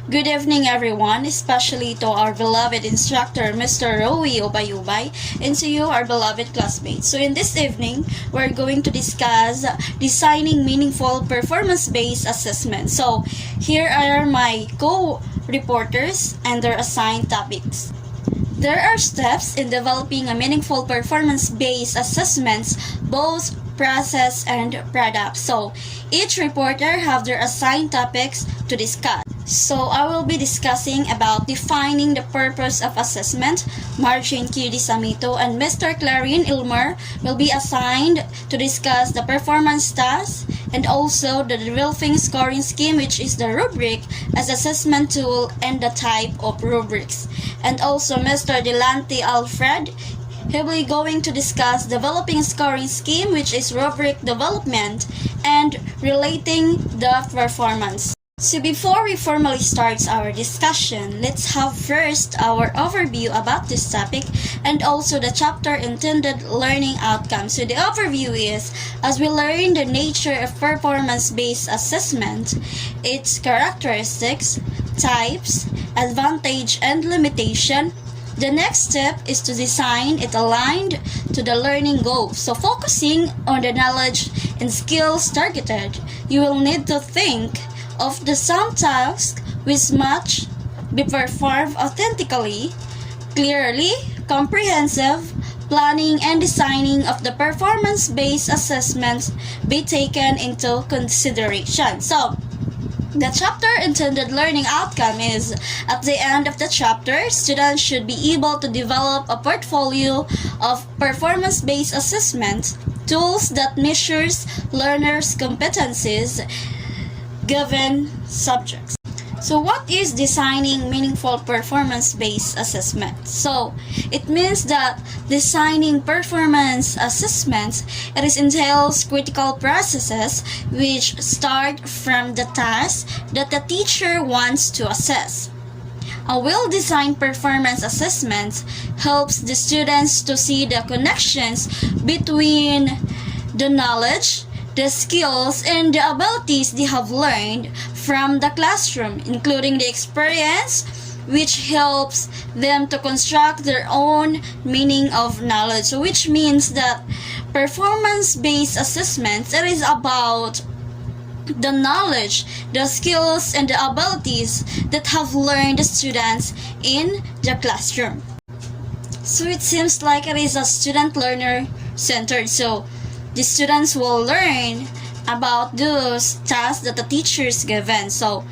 Good evening, everyone, especially to our beloved instructor, Mr. Rowie Obayubay, and to you, our beloved classmates. So in this evening, we're going to discuss designing meaningful performance-based assessment. So here are my co-reporters and their assigned topics. There are steps in developing a meaningful performance-based assessments, both process and product. So each reporter have their assigned topics to discuss. So I will be discussing about defining the purpose of assessment. Margin Q. Samito and Mr. Clarin Ilmer will be assigned to discuss the performance task and also the developing scoring scheme, which is the rubric as assessment tool and the type of rubrics. And also Mr. Delante Alfred, he will be going to discuss developing scoring scheme, which is rubric development and relating the performance. So before we formally start our discussion, let's have first our overview about this topic and also the chapter intended learning outcomes. So the overview is, as we learn the nature of performance-based assessment, its characteristics, types, advantage and limitation, the next step is to design it aligned to the learning goals. So focusing on the knowledge and skills targeted, you will need to think of the some tasks which must be performed authentically, clearly, comprehensive, planning and designing of the performance-based assessments be taken into consideration. So, the chapter intended learning outcome is, at the end of the chapter, students should be able to develop a portfolio of performance-based assessment tools that measures learners' competencies given subjects. So what is designing meaningful performance-based assessment? So it means that designing performance assessments, it entails critical processes which start from the task that the teacher wants to assess. A well-designed performance assessment helps the students to see the connections between the knowledge, the skills, and the abilities they have learned from the classroom, including the experience, which helps them to construct their own meaning of knowledge. So which means that performance-based assessments, it is about the knowledge, the skills, and the abilities that have learned the students in the classroom. So it seems like it is a student-learner centered. So the students will learn about those tasks that the teacher is given. So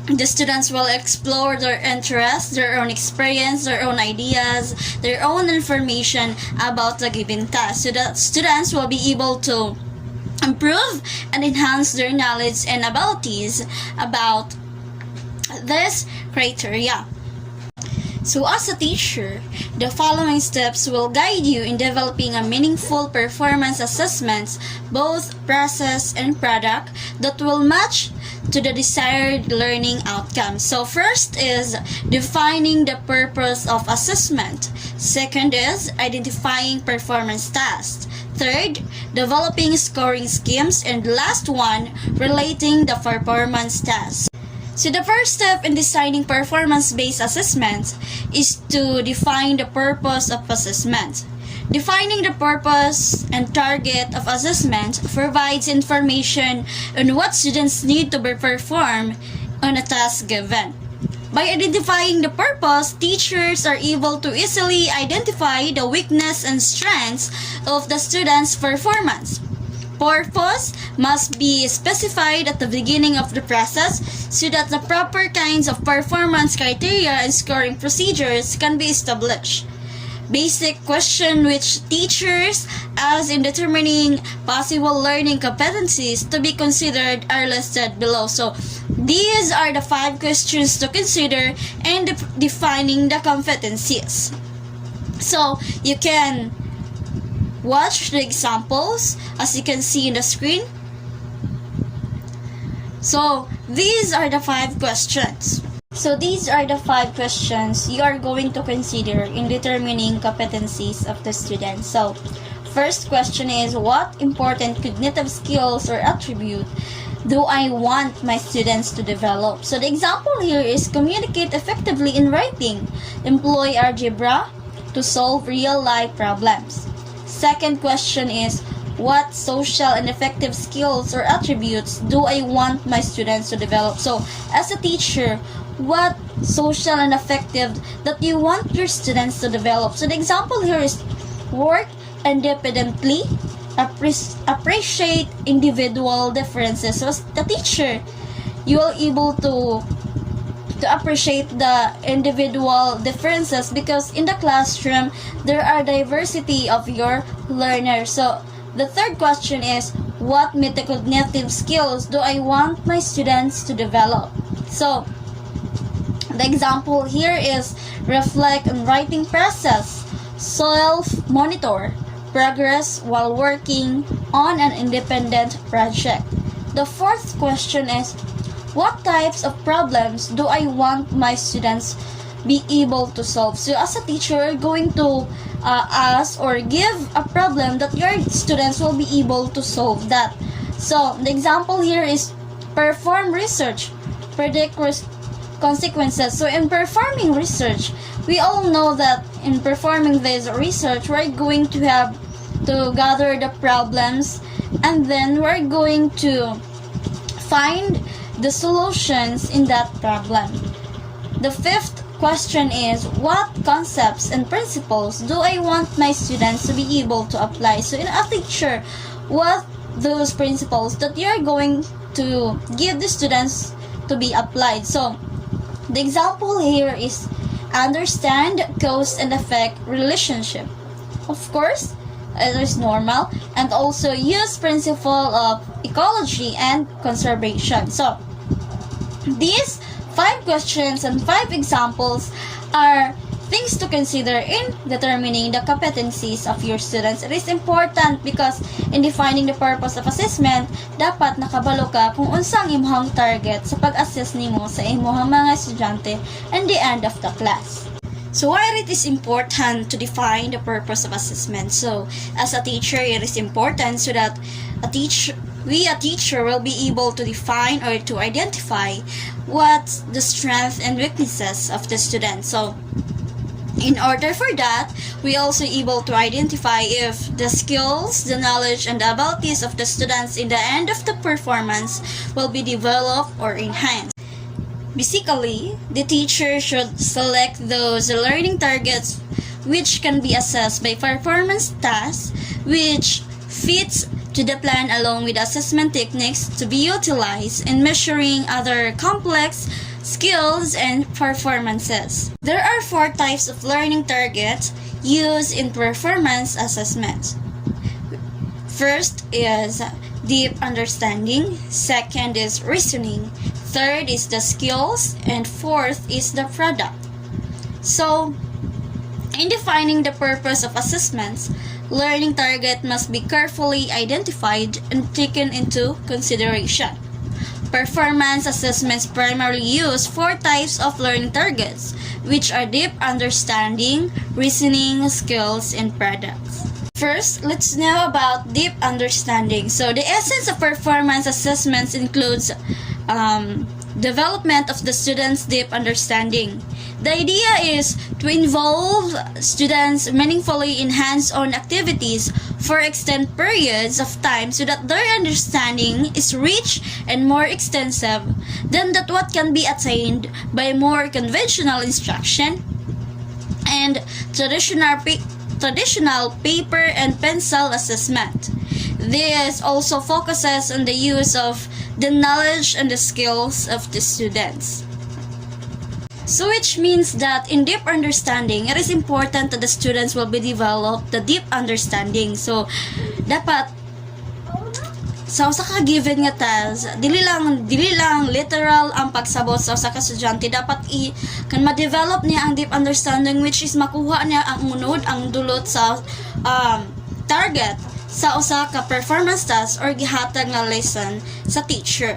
the students will explore their interests, their own experience, their own ideas, their own information about the given task. So that students will be able to improve and enhance their knowledge and abilities about this criteria. So as a teacher, the following steps will guide you in developing a meaningful performance assessments, both process and product, that will match to the desired learning outcome. So first is defining the purpose of assessment. Second is identifying performance tasks. Third, developing scoring schemes. And last one, relating the performance tasks. So the first step in designing performance-based assessments is to define the purpose of assessment. Defining the purpose and target of assessment provides information on what students need to perform on a task given. By identifying the purpose, teachers are able to easily identify the weakness and strengths of the students' performance. Purpose must be specified at the beginning of the process so that the proper kinds of performance criteria and scoring procedures can be established. Basic question which teachers ask in determining possible learning competencies to be considered are listed below. So these are the 5 questions to consider in defining the competencies. So you can watch the examples as you can see in the screen. So these are the 5 questions. So these are the 5 questions you are going to consider in determining competencies of the student. So first question is, what important cognitive skills or attribute do I want my students to develop? So the example here is communicate effectively in writing, employ algebra to solve real-life problems. Second question is, what social and effective skills or attributes do I want my students to develop? So as a teacher, what social and effective that you want your students to develop? So the example here is work independently, appreciate individual differences. So as the teacher, you are able to appreciate the individual differences because in the classroom there are diversity of your learners. So the third question is, what metacognitive skills do I want my students to develop? So the example here is reflect on writing process, self-monitor progress while working on an independent project. The fourth question is, what types of problems do I want my students be able to solve? So as a teacher, you're going to ask or give a problem that your students will be able to solve that. So the example here is perform research, predict consequences. So in performing research, we all know that in performing this research, we're going to have to gather the problems and then we're going to find the solutions in that problem. The fifth question is, what concepts and principles do I want my students to be able to apply? So in a teacher, what those principles that you're going to give the students to be applied? So the example here is understand cause and effect relationship. Of course, it is normal, and also use principle of ecology and conservation. So these 5 questions and 5 examples are things to consider in determining the competencies of your students. It is important because in defining the purpose of assessment, dapat nakabalo ka kung unsang imong target sa pag-assess nimo sa imong mga estudyante in the end of the class. So why it is important to define the purpose of assessment? So as a teacher, it is important so that a teacher will be able to define or to identify what's the strengths and weaknesses of the student. So in order for that, we also able to identify if the skills, the knowledge, and the abilities of the students in the end of the performance will be developed or enhanced. Basically, the teacher should select those learning targets which can be assessed by performance tasks which fits to the plan along with assessment techniques to be utilized in measuring other complex skills and performances. There are 4 types of learning targets used in performance assessment. First is deep understanding, second is reasoning, third is the skills, and fourth is the product. So, in defining the purpose of assessments, learning target must be carefully identified and taken into consideration. Performance assessments primarily use 4 types of learning targets, which are deep understanding, reasoning, skills, and products. First, let's know about deep understanding. So, the essence of performance assessments includes development of the students' deep understanding. The idea is to involve students meaningfully in hands-on activities for extended periods of time so that their understanding is rich and more extensive than that what can be attained by more conventional instruction and traditional paper and pencil assessment. This also focuses on the use of the knowledge and the skills of the students. So which means that in deep understanding, it is important that the students will be developed the deep understanding. So, dapat sa usa ka given nga task, dili lang literal ang pagsabot sa usa ka estudyante. Dapat kan ma-develop niya ang deep understanding, which is makuha niya ang unod, ang dulot sa target sa usa ka performance task or gihatag nga lesson sa teacher.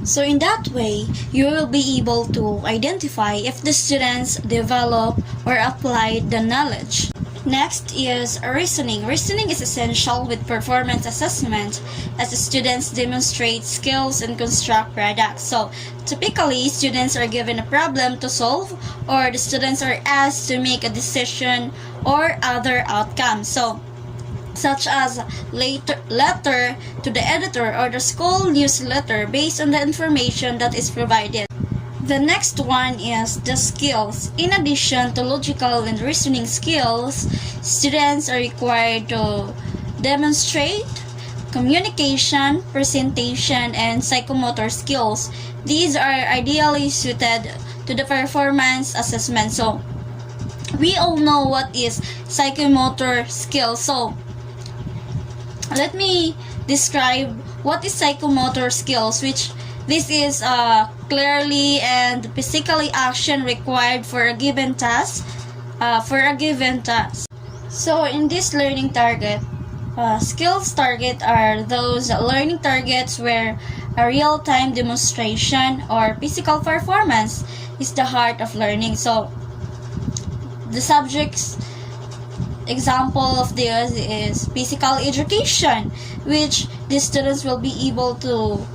So in that way, you will be able to identify if the students develop or apply the knowledge. Next is reasoning. Reasoning is essential with performance assessment as the students demonstrate skills and construct products. So, typically, students are given a problem to solve or the students are asked to make a decision or other outcomes. So, such as letter to the editor or the school newsletter based on the information that is provided. The next one is the skills. In addition to logical and reasoning skills, students are required to demonstrate communication, presentation, and psychomotor skills. These are ideally suited to the performance assessment. So, we all know what is psychomotor skills. So, let me describe what is psychomotor skills, which this is clearly and physically action required for a given task. So in this learning target, skills target are those learning targets where a real-time demonstration or physical performance is the heart of learning. So the subject's example of this is physical education, which the students will be able to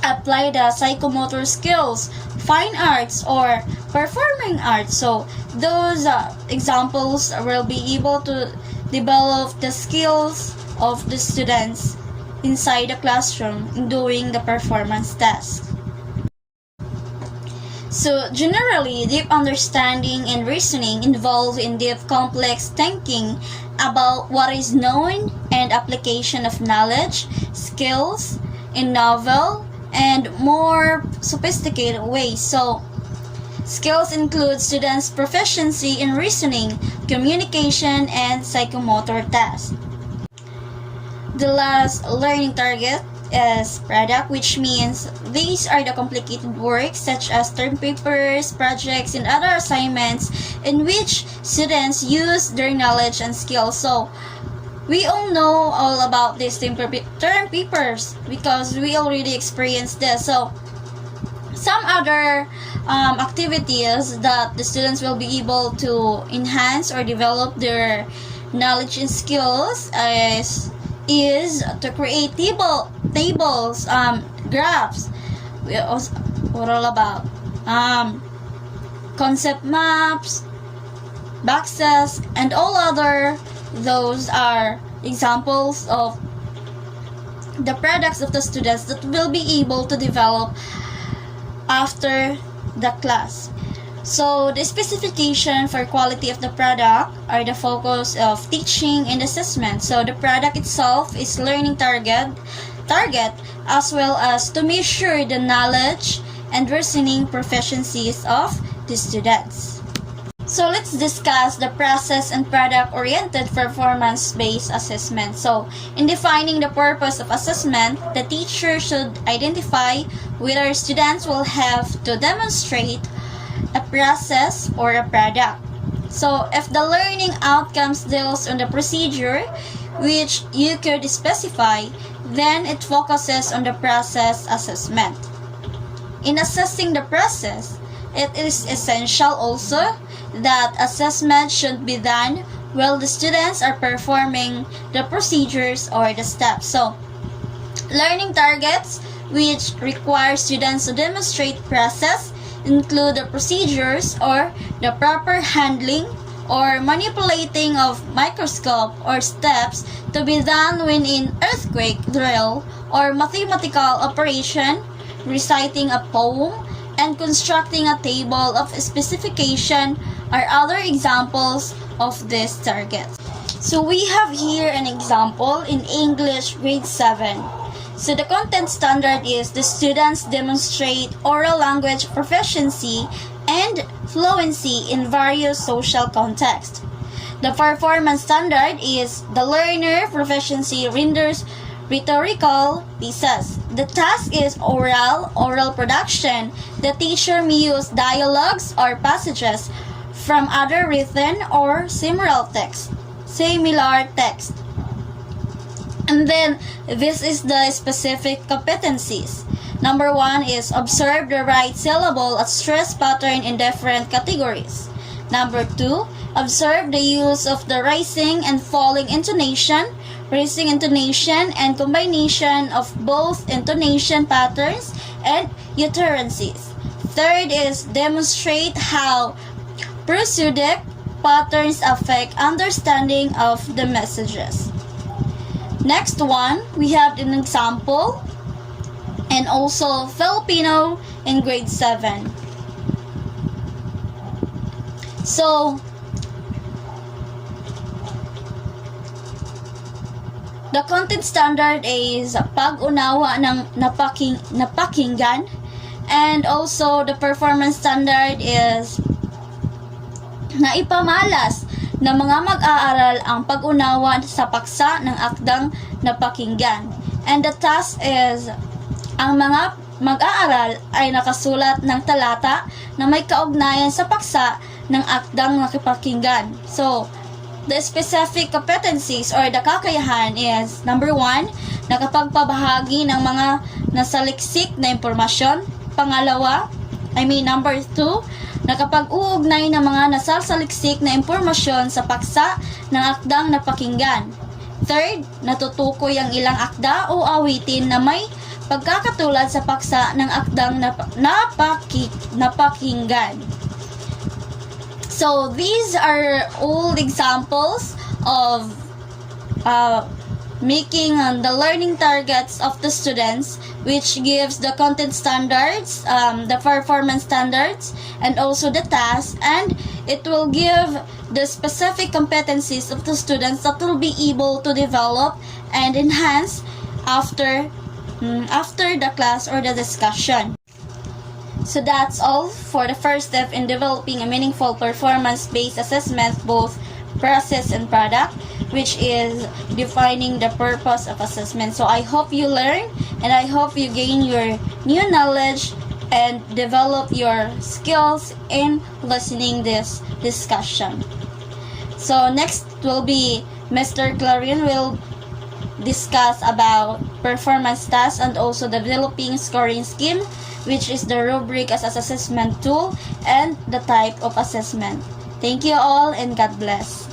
apply the psychomotor skills, fine arts, or performing arts. So those examples will be able to develop the skills of the students inside the classroom in doing the performance task. So generally, deep understanding and reasoning involve in deep complex thinking about what is known and application of knowledge, skills in novel and more sophisticated ways. So skills include students' proficiency in reasoning, communication, and psychomotor tasks. The last learning target is product, which means these are the complicated works such as term papers, projects, and other assignments in which students use their knowledge and skills. So we all know all about these term papers because we already experienced this. So some other activities that the students will be able to enhance or develop their knowledge and skills is to create tables, graphs, what all about concept maps, boxes, and all other. Those are examples of the products of the students that will be able to develop after the class. So the specification for quality of the product are the focus of teaching and assessment. So the product itself is learning target as well as to measure the knowledge and reasoning proficiencies of the students. So let's discuss the process and product-oriented performance-based assessment. So in defining the purpose of assessment, the teacher should identify whether students will have to demonstrate a process or a product. So if the learning outcomes deals on the procedure, which you could specify, then it focuses on the process assessment. In assessing the process, it is essential also that assessment should be done while the students are performing the procedures or the steps. So, learning targets which require students to demonstrate process include the procedures or the proper handling or manipulating of microscope or steps to be done when in earthquake drill or mathematical operation, reciting a poem, and constructing a table of specification are other examples of these targets. So we have here an example in English grade 7. So the content standard is the students demonstrate oral language proficiency and fluency in various social contexts. The performance standard is the learner proficiency renders rhetorical pieces. The task is oral production. The teacher may use dialogues or passages from other written or similar text. And then this is the specific competencies. Number 1 is observe the right syllable at stress pattern in different categories. Number 2, observe the use of the rising and falling intonation, raising intonation, and combination of both intonation patterns and utterances. Third is demonstrate how prosodic patterns affect understanding of the messages. Next one, we have an example and also Filipino in grade 7. So, the content standard is pag-unawa ng napakinggan, and also the performance standard is naipamalas na mga mag-aaral ang pag-unawa sa paksa ng akdang napakinggan. And the task is ang mga mag-aaral ay nakasulat ng talata na may kaugnayan sa paksa ng akdang nakipakinggan. So, the specific competencies or the kakayahan is number 1, nakapagpabahagi ng mga nasaliksik na impormasyon. Pangalawa, number 2, nakapag-uugnay ng mga nasalsaliksik na impormasyon sa paksa ng akdang napakinggan. Third, natutukoy ang ilang akda o awitin na may pagkakatulad sa paksa ng akdang napakinggan. So, these are all examples of making the learning targets of the students, which gives the content standards, the performance standards, and also the task, and it will give the specific competencies of the students that will be able to develop and enhance after the class or the discussion. So that's all for the first step in developing a meaningful performance-based assessment, both process and product, which is defining the purpose of assessment. So I hope you learn, and I hope you gain your new knowledge and develop your skills in listening this discussion. So next will be Mr. Clarion will discuss about performance tasks and also developing scoring scheme, which is the rubric as assessment tool and the type of assessment. Thank you all and God bless.